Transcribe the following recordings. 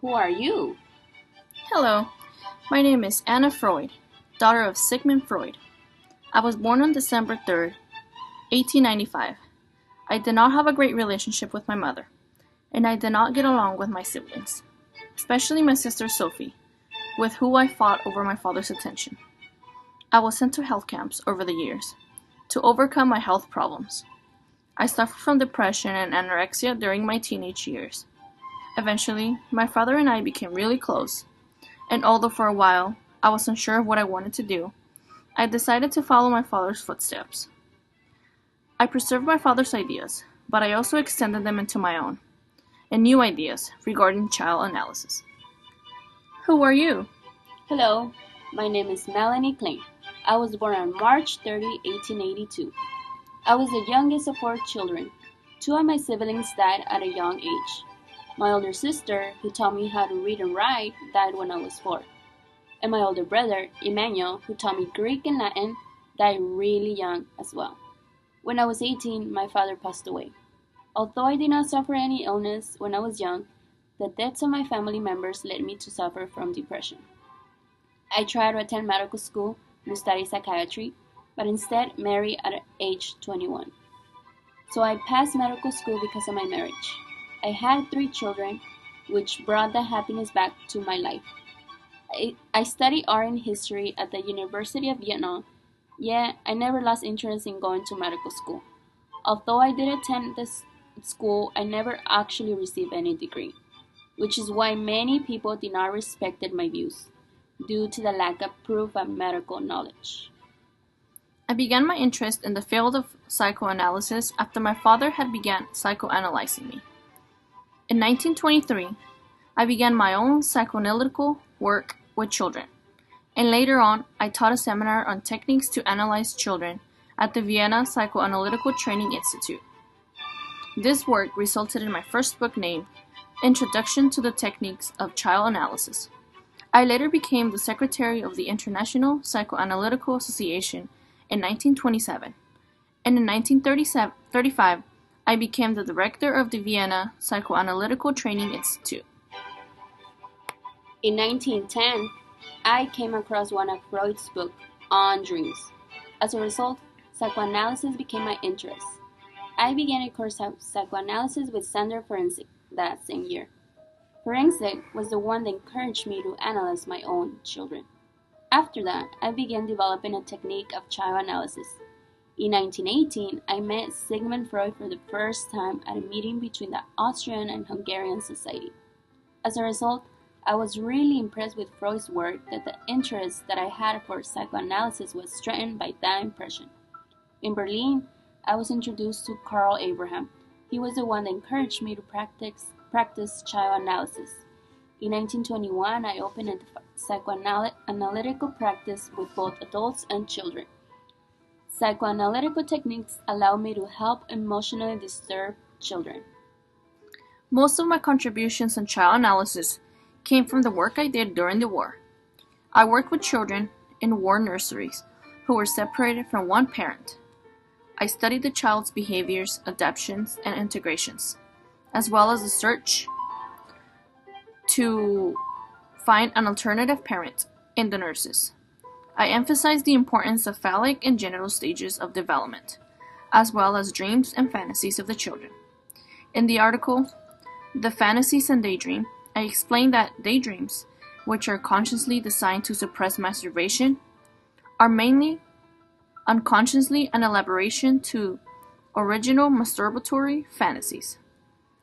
Who are you? Hello, my name is Anna Freud, daughter of Sigmund Freud. I was born on December 3rd, 1895. I did not have a great relationship with my mother, and I did not get along with my siblings, especially my sister Sophie, with who I fought over my father's attention. I was sent to health camps over the years to overcome my health problems. I suffered from depression and anorexia during my teenage years. Eventually, my father and I became really close, and although for a while I was unsure of what I wanted to do, I decided to follow my father's footsteps. I preserved my father's ideas, but I also extended them into my own, and new ideas regarding child analysis. Who are you? Hello, my name is Melanie Klein. I was born on March 30, 1882. I was the youngest of four children. Two of my siblings died at a young age. My older sister, who taught me how to read and write, died when I was 4. And my older brother, Emmanuel, who taught me Greek and Latin, died really young as well. When I was 18, my father passed away. Although I did not suffer any illness when I was young, the deaths of my family members led me to suffer from depression. I tried to attend medical school and study psychiatry, but instead married at age 21. So I passed medical school because of my marriage. I had 3 children, which brought the happiness back to my life. I studied art and history at the University of Vietnam, yet I never lost interest in going to medical school. Although I did attend this school, I never actually received any degree, which is why many people did not respect my views, due to the lack of proof of medical knowledge. I began my interest in the field of psychoanalysis after my father had begun psychoanalyzing me. In 1923, I began my own psychoanalytical work with children, and later on I taught a seminar on techniques to analyze children at the Vienna Psychoanalytical Training Institute. This work resulted in my first book named Introduction to the Techniques of Child Analysis. I later became the secretary of the International Psychoanalytical Association in 1927, and in 1935 I became the director of the Vienna Psychoanalytical Training Institute. In 1910, I came across one of Freud's books on dreams. As a result, psychoanalysis became my interest. I began a course of psychoanalysis with Transference that same year. Forensic was the one that encouraged me to analyze my own children. After that, I began developing a technique of child analysis. In 1918, I met Sigmund Freud for the first time at a meeting between the Austrian and Hungarian Society. As a result, I was really impressed with Freud's work that the interest that I had for psychoanalysis was strengthened by that impression. In Berlin, I was introduced to Carl Abraham. He was the one that encouraged me to practice child analysis. In 1921, I opened a psychoanalytical practice with both adults and children. Psychoanalytical techniques allow me to help emotionally disturbed children. Most of my contributions on child analysis came from the work I did during the war. I worked with children in war nurseries who were separated from one parent. I studied the child's behaviors, adaptations, and integrations, as well as the search to find an alternative parent in the nurses. I emphasized the importance of phallic and genital stages of development, as well as dreams and fantasies of the children. In the article, The Fantasies and Daydream, I explained that daydreams, which are consciously designed to suppress masturbation, are mainly unconsciously an elaboration to original masturbatory fantasies.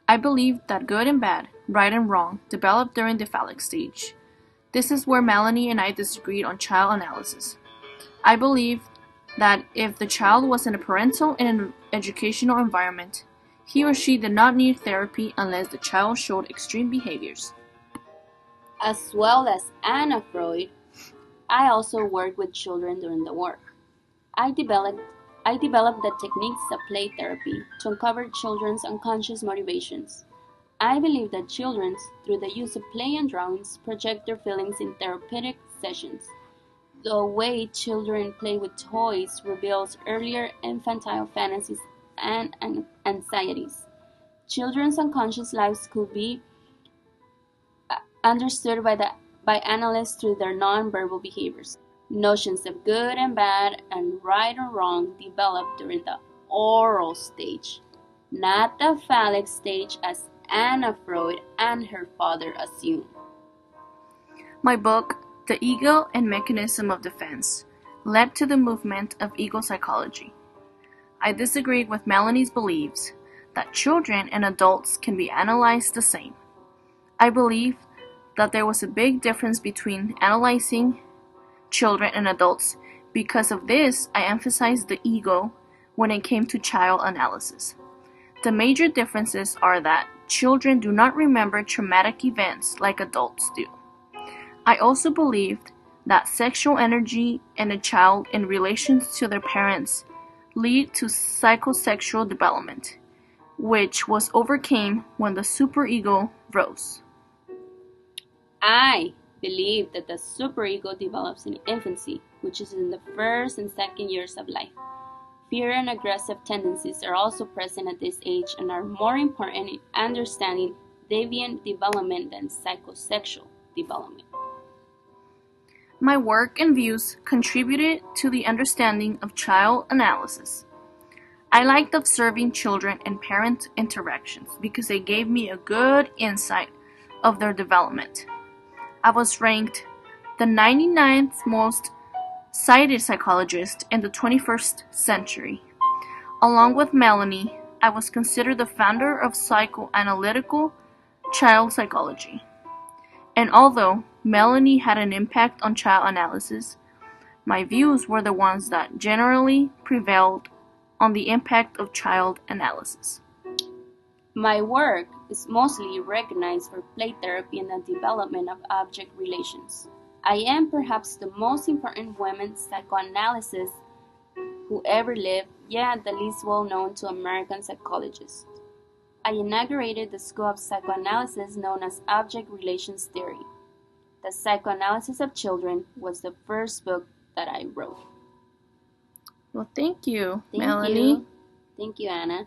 I believe that good and bad, right and wrong, develop during the phallic stage. This is where Melanie and I disagreed on child analysis. I believe that if the child was in a parental and an educational environment, he or she did not need therapy unless the child showed extreme behaviors. As well as Anna Freud, I also worked with children during the war. I developed the techniques of play therapy to uncover children's unconscious motivations. I believe that children, through the use of play and drawings, project their feelings in therapeutic sessions. The way children play with toys reveals earlier infantile fantasies and anxieties. Children's unconscious lives could be understood by analysts through their nonverbal behaviors. Notions of good and bad and right or wrong develop during the oral stage, not the phallic stage as Anna Freud and her father assumed. My book, The Ego and Mechanism of Defense, led to the movement of ego psychology. I disagreed with Melanie's beliefs that children and adults can be analyzed the same. I believe that there was a big difference between analyzing children and adults. Because of this, I emphasized the ego when it came to child analysis. The major differences are that children do not remember traumatic events like adults do. I also believed that sexual energy in a child in relation to their parents lead to psychosexual development, which was overcame when the superego rose. I believe that the superego develops in infancy, which is in the first and second years of life. Fear and aggressive tendencies are also present at this age and are more important in understanding deviant development than psychosexual development. My work and views contributed to the understanding of child analysis. I liked observing children and parent interactions because they gave me a good insight of their development. I was ranked the 99th most cited psychologist in the 21st century. Along with Melanie, I was considered the founder of psychoanalytical child psychology. And although Melanie had an impact on child analysis, my views were the ones that generally prevailed on the impact of child analysis. My work is mostly recognized for play therapy and the development of object relations. I am perhaps the most important women's psychoanalyst who ever lived, yet the least well known to American psychologists. I inaugurated the school of psychoanalysis known as object relations theory. The Psychoanalysis of Children was the first book that I wrote. Well, thank you, Thank Melanie. you. Thank you, Anna.